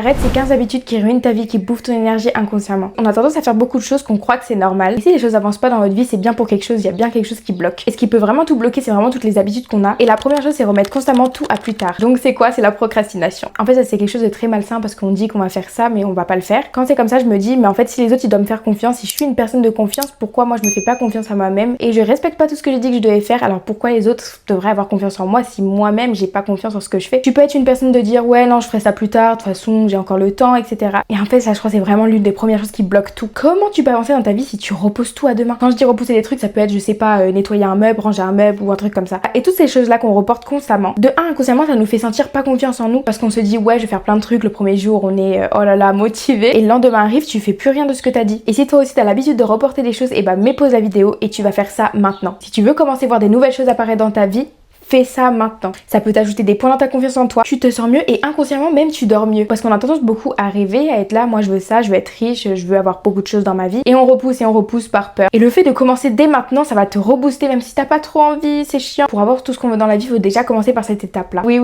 Arrête ces 15 habitudes qui ruinent ta vie, qui bouffent ton énergie inconsciemment. On a tendance à faire beaucoup de choses qu'on croit que c'est normal. Et si les choses avancent pas dans votre vie, c'est bien pour quelque chose, il y a bien quelque chose qui bloque. Et ce qui peut vraiment tout bloquer, c'est vraiment toutes les habitudes qu'on a. Et la première chose, c'est remettre constamment tout à plus tard. Donc c'est quoi? C'est la procrastination. En fait, ça c'est quelque chose de très malsain parce qu'on dit qu'on va faire ça, mais on va pas le faire. Quand c'est comme ça, je me dis, mais en fait, si les autres ils doivent me faire confiance, si je suis une personne de confiance, pourquoi moi je me fais pas confiance à moi-même et je respecte pas tout ce que j'ai dit que je devais faire, alors pourquoi les autres devraient avoir confiance en moi si moi-même j'ai pas confiance en ce que je fais? Tu peux être une personne de dire ouais non je ferai ça plus tard, de toute façon j'ai encore le temps, etc. Et en fait ça je crois c'est vraiment l'une des premières choses qui bloque tout. Comment tu peux avancer dans ta vie si tu repousses tout à demain? Quand je dis repousser des trucs, ça peut être je sais pas nettoyer un meuble, ranger un meuble ou un truc comme ça. Et toutes ces choses là qu'on reporte constamment. De un, inconsciemment ça nous fait sentir pas confiance en nous parce qu'on se dit ouais je vais faire plein de trucs, le premier jour on est oh là là motivé et le lendemain arrive tu fais plus rien de ce que t'as dit. Et si toi aussi t'as l'habitude de reporter des choses, et bah mets pause la vidéo et tu vas faire ça maintenant. Si tu veux commencer à voir des nouvelles choses apparaître dans ta vie, fais ça maintenant. Ça peut t'ajouter des points dans ta confiance en toi. Tu te sens mieux et inconsciemment même tu dors mieux. Parce qu'on a tendance beaucoup à rêver, à être là, moi je veux ça, je veux être riche, je veux avoir beaucoup de choses dans ma vie. Et on repousse par peur. Et le fait de commencer dès maintenant, ça va te rebooster même si t'as pas trop envie, c'est chiant. Pour avoir tout ce qu'on veut dans la vie, il faut déjà commencer par cette étape-là. Oui.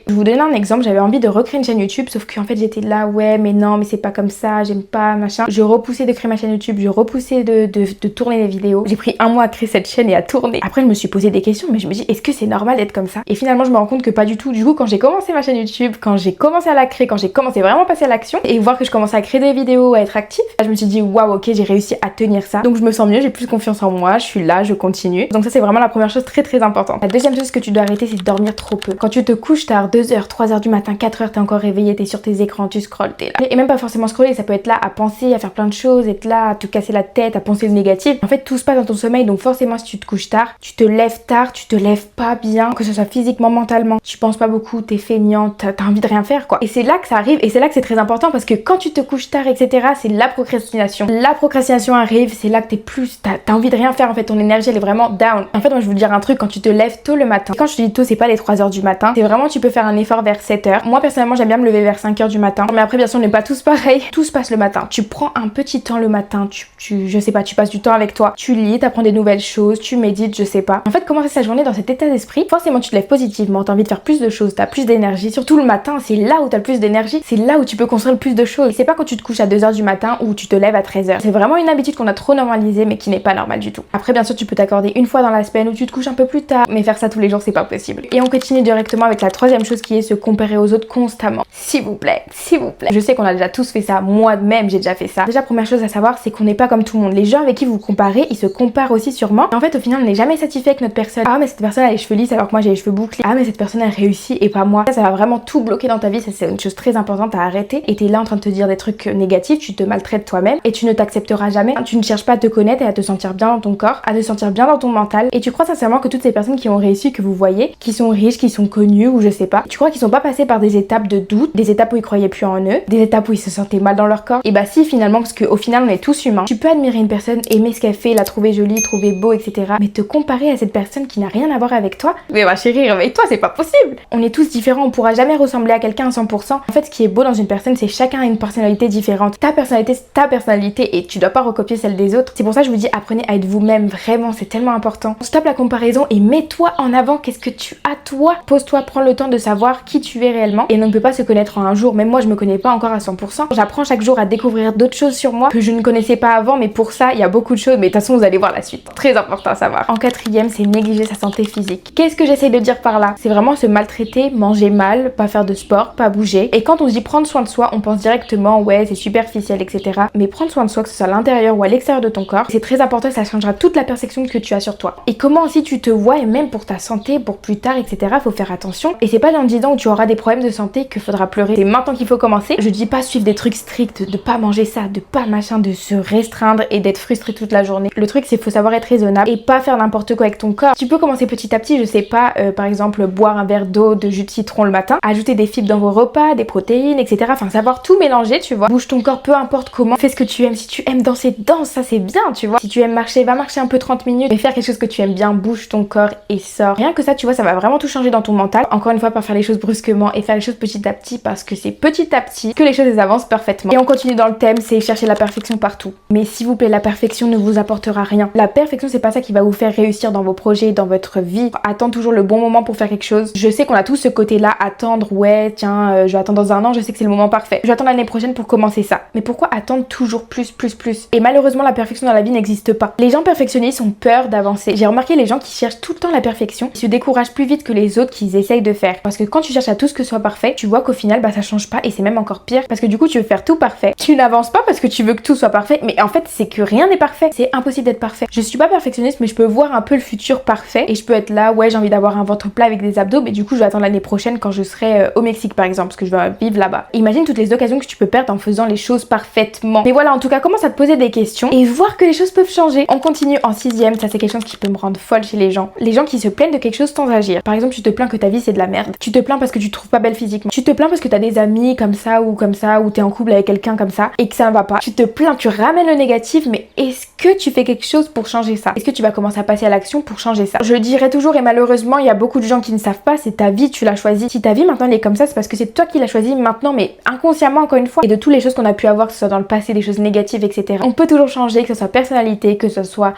Je vous donne un exemple, j'avais envie de recréer une chaîne YouTube, sauf qu'en fait j'étais là, ouais mais non, mais c'est pas comme ça, j'aime pas, machin. Je repoussais de créer ma chaîne YouTube, je repoussais de tourner les vidéos. J'ai pris un mois à créer cette chaîne et à tourner. Après je me suis posé des questions, mais je me dis, est-ce que c'est normal d'être comme ça? Et finalement je me rends compte que pas du tout. Du coup quand j'ai commencé ma chaîne YouTube, quand j'ai commencé à la créer, quand j'ai commencé vraiment à passer à l'action et voir que je commençais à créer des vidéos, à être active, je me suis dit waouh ok j'ai réussi à tenir ça. Donc je me sens mieux, j'ai plus confiance en moi, je suis là, je continue. Donc ça c'est vraiment la première chose très importante. La deuxième chose que tu dois arrêter c'est de dormir trop peu. Quand tu te couches tard, 2h, 3h du matin, 4h t'es encore réveillé, t'es sur tes écrans, tu scrolles, t'es là. Et même pas forcément scroller, ça peut être là à penser, à faire plein de choses, être là à te casser la tête, à penser le négatif. En fait tout se passe dans ton sommeil, donc forcément si tu te couches tard, tu te lèves tard, tu te lèves pas bien, que ce soit physiquement, mentalement, tu penses pas beaucoup, t'es feignant, t'as envie de rien faire quoi. Et c'est là que ça arrive et c'est là que c'est très important parce que quand tu te couches tard etc, c'est la procrastination. La procrastination arrive, c'est là que t'es plus, t'as envie de rien faire en fait, ton énergie elle est vraiment down. En fait moi je veux vous dire un truc, quand tu te lèves tôt le matin, et quand je te dis tôt c'est pas les 3h du matin, c'est vraiment tu peux faire un effort vers 7h. Moi personnellement j'aime bien me lever vers 5h du matin, mais après bien sûr on n'est pas tous pareils, tout se passe le matin. Tu prends un petit temps le matin, je sais pas, tu passes du temps avec toi, tu lis, t'apprends des nouvelles choses, tu médites, je sais pas. En fait commencer sa journée dans cet état d'esprit, forcément tu te lèves positivement, t'as envie de faire plus de choses, t'as plus d'énergie, surtout le matin, c'est là où t'as le plus d'énergie, c'est là où tu peux construire le plus de choses. Et c'est pas quand tu te couches à 2h du matin ou tu te lèves à 13h. C'est vraiment une habitude qu'on a trop normalisée mais qui n'est pas normale du tout. Après bien sûr tu peux t'accorder une fois dans la semaine où tu te couches un peu plus tard, mais faire ça tous les jours c'est pas possible. Et on continue directement avec la troisième chose qui est se comparer aux autres constamment. S'il vous plaît. Je sais qu'on a déjà tous fait ça, moi-même j'ai déjà fait ça. Déjà première chose à savoir c'est qu'on n'est pas comme tout le monde. Les gens avec qui vous comparez, ils se comparent aussi sûrement. Et en fait au final on n'est jamais satisfait avec notre personne. Ah mais cette personne a les cheveux lisses alors que moi j'ai les cheveux bouclés. Ah mais cette personne a réussi et pas moi. Ça va vraiment tout bloquer dans ta vie, ça c'est une chose très importante à arrêter. Et t'es là en train de te dire des trucs négatifs, tu te maltraites toi-même et tu ne t'accepteras jamais. Tu ne cherches pas à te connaître et à te sentir bien dans ton corps, à te sentir bien dans ton mental. Et tu crois sincèrement que toutes ces personnes qui ont réussi, que vous voyez, qui sont riches, qui sont connues ou je sais pas, tu crois qu'ils sont pas passés par des étapes de doute, des étapes où ils croyaient plus en eux, des étapes où ils se sentaient mal dans leur corps? Et bah si finalement, parce qu'au final on est tous humains. Tu peux admirer une personne, aimer ce qu'elle fait, la trouver jolie, trouver beau, etc. Mais te comparer à cette personne qui n'a rien à voir avec toi, mais ma chérie réveille-toi, c'est pas possible. On est tous différents, on pourra jamais ressembler à quelqu'un à 100%. En fait ce qui est beau dans une personne c'est chacun a une personnalité différente. Ta personnalité c'est ta personnalité et tu dois pas recopier celle des autres. C'est pour ça que je vous dis apprenez à être vous-même, vraiment c'est tellement important. Stop la comparaison et mets-toi en avant, qu'est-ce que tu as toi. Pose-toi, prends le temps de savoir qui tu es réellement et on ne peut pas se connaître en un jour. Même moi je me connais pas encore à 100%. J'apprends chaque jour à découvrir d'autres choses sur moi que je ne connaissais pas avant, mais pour ça il y a beaucoup de choses, mais de toute façon vous allez voir la suite. Très important à savoir. En quatrième c'est négliger sa santé physique. Qu'est-ce que j'essaye de dire par là? C'est vraiment se maltraiter, manger mal, pas faire de sport, pas bouger. Et quand on se dit prendre soin de soi, on pense directement ouais c'est superficiel etc. Mais prendre soin de soi, que ce soit à l'intérieur ou à l'extérieur de ton corps, c'est très important et ça changera toute la perception que tu as sur toi. Et comment aussi tu te vois et même pour ta santé, pour plus tard etc. Faut faire attention. Et c'est pas dans 10 ans où tu auras des problèmes de santé que faudra pleurer. C'est maintenant qu'il faut commencer. Je dis pas suivre des trucs stricts, de pas manger ça, de pas machin, de se restreindre et d'être frustré toute la journée. Le truc c'est faut savoir être raisonnable et pas faire n'importe quoi avec ton corps. Tu peux commencer petit à petit, je sais pas, par exemple boire un verre d'eau, de jus de citron le matin, ajouter des fibres dans vos repas, des protéines, etc. Enfin savoir tout mélanger, tu vois. Bouge ton corps peu importe comment, fais ce que tu aimes. Si tu aimes danser, danse, ça c'est bien, tu vois. Si tu aimes marcher, va marcher un peu 30 minutes, mais faire quelque chose que tu aimes bien, bouge ton corps et sors. Rien que ça, tu vois, ça va vraiment tout changer dans ton mental. Encore une fois, pas faire les choses brusquement et faire les choses petit à petit parce que c'est petit à petit que les choses elles avancent parfaitement. Et on continue dans le thème, c'est chercher la perfection partout. Mais s'il vous plaît, la perfection ne vous apportera rien. La perfection, c'est pas ça qui va vous faire réussir dans vos projets, dans votre vie. attendre toujours le bon moment pour faire quelque chose. Je sais qu'on a tous ce côté-là, attendre, ouais, tiens, je vais attendre dans un an, je sais que c'est le moment parfait. Je vais attendre l'année prochaine pour commencer ça. Mais pourquoi attendre toujours plus? Et malheureusement, la perfection dans la vie n'existe pas. Les gens perfectionnistes ont peur d'avancer. J'ai remarqué les gens qui cherchent tout le temps la perfection, ils se découragent plus vite que les autres qu'ils essayent de faire. Parce que quand tu cherches à tout ce que soit parfait, tu vois qu'au final, bah ça change pas et c'est même encore pire. Parce que du coup, tu veux faire tout parfait. Tu n'avances pas parce que tu veux que tout soit parfait, mais en fait, c'est que rien n'est parfait. C'est impossible d'être parfait. Je suis pas perfectionniste, mais je peux voir un peu le futur parfait et je peux être là, ouais, j'ai envie d'avoir un ventre plat avec des abdos, mais du coup, je vais attendre l'année prochaine quand je serai au Mexique par exemple, parce que je vais vivre là-bas. Imagine toutes les occasions que tu peux perdre en faisant les choses parfaitement. Mais voilà, en tout cas, commence à te poser des questions et voir que les choses peuvent changer. On continue en 6ème, ça c'est quelque chose qui peut me rendre folle chez les gens. Les gens qui se plaignent de quelque chose sans agir. Par exemple, tu te plains que ta vie c'est de la merde. Tu te plains parce que tu te trouves pas belle physiquement. Tu te plains parce que t'as des amis comme ça, ou t'es en couple avec quelqu'un comme ça et que ça ne va pas. Tu te plains, tu ramènes le négatif, mais est-ce que tu fais quelque chose pour changer ça? Est-ce que tu vas commencer à passer à l'action pour changer ça? Je dirais toujours, et malheureusement, il y a beaucoup de gens qui ne savent pas, c'est ta vie, tu l'as choisie. Si ta vie maintenant elle est comme ça, c'est parce que c'est toi qui l'as choisie maintenant, mais inconsciemment encore une fois. Et de toutes les choses qu'on a pu avoir, que ce soit dans le passé, des choses négatives, etc. On peut toujours changer, que ce soit personnalité, que ce soit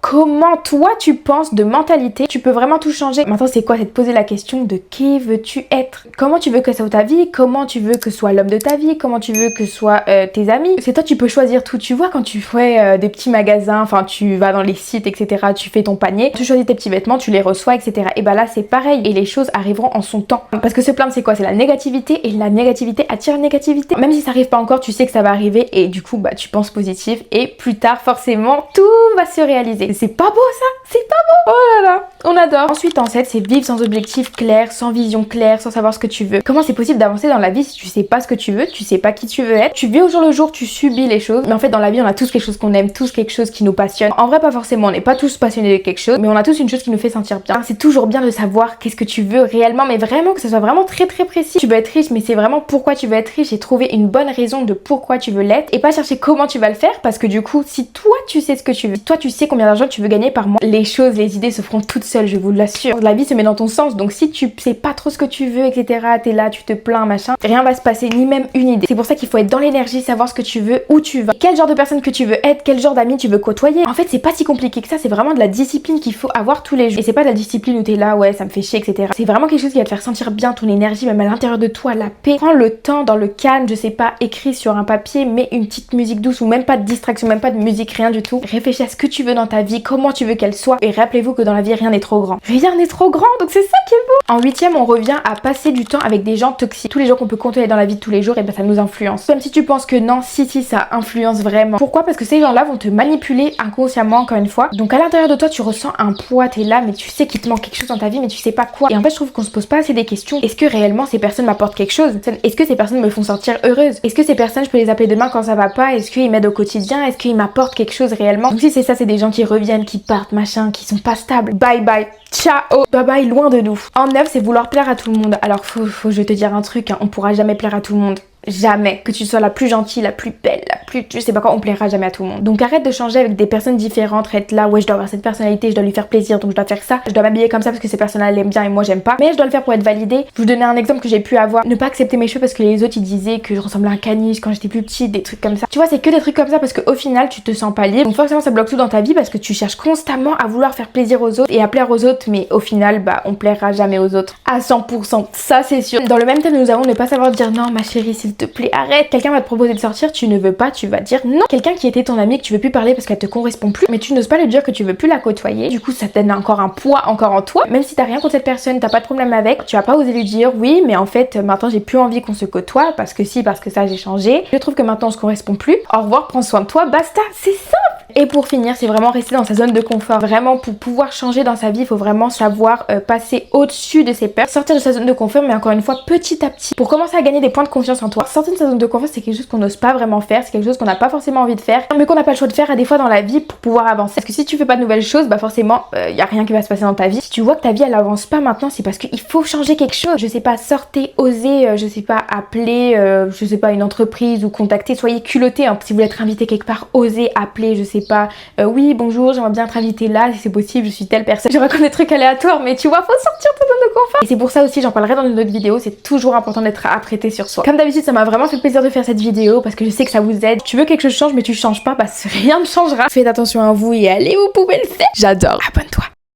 comment toi tu penses de mentalité, tu peux vraiment tout changer. Maintenant c'est quoi? C'est de poser la question de qui veux-tu être? Comment tu veux que soit ta vie? Comment tu veux que soit l'homme de ta vie? Comment tu veux que soit tes amis? C'est toi, tu peux choisir tout. Tu vois quand tu fais des petits magasins, enfin tu vas dans les sites etc, tu fais ton panier, tu choisis tes petits vêtements, tu les reçois etc. Et bah là c'est pareil et les choses arriveront en son temps. Parce que se plaindre c'est quoi? C'est la négativité et la négativité attire la négativité. Même si ça arrive pas encore, tu sais que ça va arriver et du coup bah tu penses positif et plus tard forcément tout va se réaliser. C'est pas beau ça? C'est pas beau? Oh là là, on adore. Ensuite en 7, c'est vivre sans objectif clair, sans vision claire, sans savoir ce que tu veux. Comment c'est possible d'avancer dans la vie si tu sais pas ce que tu veux, tu sais pas qui tu veux être, tu vis au jour le jour, tu subis les choses. Mais en fait dans la vie on a tous quelque chose qu'on aime, tous quelque chose qui nous passionne. En vrai pas forcément, on n'est pas tous passionnés de quelque chose, mais on a tous une chose qui nous fait sentir bien. C'est toujours bien de savoir qu'est-ce que tu veux réellement, mais vraiment que ce soit vraiment très précis. Tu veux être riche, mais c'est vraiment pourquoi tu veux être riche et trouver une bonne raison de pourquoi tu veux l'être et pas chercher comment tu vas le faire, parce que du coup si toi tu sais ce que tu veux, si toi tu sais combien d'argent tu veux gagner par mois, les choses, les idées se feront toutes seules, je vous l'assure. La vie se met dans ton sens, donc si tu sais pas trop ce que tu veux, etc., t'es là, tu te plains, machin, rien va se passer, ni même une idée. C'est pour ça qu'il faut être dans l'énergie, savoir ce que tu veux, où tu vas, quel genre de personne que tu veux être, quel genre d'amis tu veux côtoyer. En fait, c'est pas si compliqué que ça, c'est vraiment de la discipline qu'il faut avoir tous les jours. Et c'est pas de la discipline où t'es là, ouais, ça me fait chier, etc. C'est vraiment quelque chose qui va te faire sentir bien ton énergie, même à l'intérieur de toi, la paix. Prends le temps dans le calme, je sais pas, écrit sur un papier, mets une petite musique douce ou même pas de distraction, même pas de musique, rien du tout. Réfléchis à ce que tu veux dans ta vie, comment tu veux qu'elle soit. Et rappelez-vous que dans la vie, rien n'est trop grand. Rien n'est trop grand, donc c'est ça qui est beau. En 8ème, on revient à passer du temps avec des gens toxiques. Tous les gens qu'on peut côtoyer dans la vie de tous les jours, et ben ça nous influence. Même si tu penses que non, si, ça influence vraiment. Pourquoi? Parce que ces gens-là vont te manipuler inconsciemment, encore une fois. Donc à l'intérieur de toi, tu ressens un poids, t'es là, mais tu sais qu'il te manque quelque chose dans ta vie, mais tu sais pas quoi. Et en fait, je trouve qu'on se pose pas assez des questions. Est-ce que réellement ces personnes m'apportent quelque chose? Est-ce que ces personnes me font sentir heureuse? Est-ce que ces personnes, je peux les appeler demain quand ça va pas? Est-ce qu'ils m'aident au quotidien? Est-ce qu'ils m'apportent quelque chose réellement? Donc si c'est ça, c'est des gens qui reviennent, qui partent, machin, qui sont pas stables. Bye bye. Ciao, bye bye, loin de nous. En 9, c'est vouloir plaire à tout le monde. Alors faut je vais te dire un truc, hein, on pourra jamais plaire à tout le monde. Jamais. Que tu sois la plus gentille, la plus belle, la plus... Je sais pas quoi, on plaira jamais à tout le monde. Donc arrête de changer avec des personnes différentes, être là, ouais je dois avoir cette personnalité, je dois lui faire plaisir, donc je dois faire ça. Je dois m'habiller comme ça parce que ces personnes-là l'aiment bien et moi j'aime pas. Mais je dois le faire pour être validée. Je vous donner un exemple que j'ai pu avoir. Ne pas accepter mes cheveux parce que les autres ils disaient que je ressemblais à un caniche quand j'étais plus petite, des trucs comme ça. Tu vois, c'est que des trucs comme ça parce qu'au final tu te sens pas libre. Donc forcément ça bloque tout dans ta vie parce que tu cherches constamment à vouloir faire plaisir aux autres et à plaire aux autres, mais au final bah on plaira jamais aux autres à 100%. Ça c'est sûr. Dans le même thème nous avons ne pas savoir dire non ma chérie s'il te plaît arrête. Quelqu'un va te proposer de sortir, tu ne veux pas, tu vas dire non. Quelqu'un qui était ton ami que tu veux plus parler parce qu'elle te correspond plus, mais tu n'oses pas lui dire que tu veux plus la côtoyer. Du coup, ça te donne encore un poids encore en toi. Même si t'as rien contre cette personne, t'as pas de problème avec, tu vas pas oser lui dire oui, mais en fait maintenant j'ai plus envie qu'on se côtoie parce que si, parce que ça j'ai changé. Je trouve que maintenant on se correspond plus. Au revoir, prends soin de toi, basta, c'est simple. Et pour finir, c'est vraiment rester dans sa zone de confort. Vraiment, pour pouvoir changer dans sa vie, il faut vraiment savoir passer au-dessus de ses peurs, sortir de sa zone de confort, mais encore une fois petit à petit, pour commencer à gagner des points de confiance en toi. Sortir de sa zone de confort, c'est quelque chose qu'on n'ose pas vraiment faire, c'est quelque chose qu'on n'a pas forcément envie de faire, mais qu'on n'a pas le choix de faire à des fois dans la vie pour pouvoir avancer. Parce que si tu fais pas de nouvelles choses, bah forcément, y a rien qui va se passer dans ta vie. Si tu vois que ta vie elle avance pas maintenant, c'est parce qu'il faut changer quelque chose. Je sais pas, sortez, osez, je sais pas, appeler, je sais pas, une entreprise ou contacter, soyez culottés, hein. Si vous voulez être invité quelque part, osez appeler, je sais pas, oui bonjour, j'aimerais bien être invité là, si c'est possible, je suis telle personne. Je raconte des trucs aléatoires, mais tu vois, faut sortir de ta zone de confort. Et c'est pour ça aussi, j'en parlerai dans une autre vidéo, c'est toujours important d'être apprêté sur soi. Comme d'habitude, ça m'a vraiment fait plaisir de faire cette vidéo parce que je sais que ça vous aide. Tu veux que quelque chose change mais tu changes pas, bah rien ne changera. Faites attention à vous et allez, vous pouvez le faire. J'adore. Abonne-toi.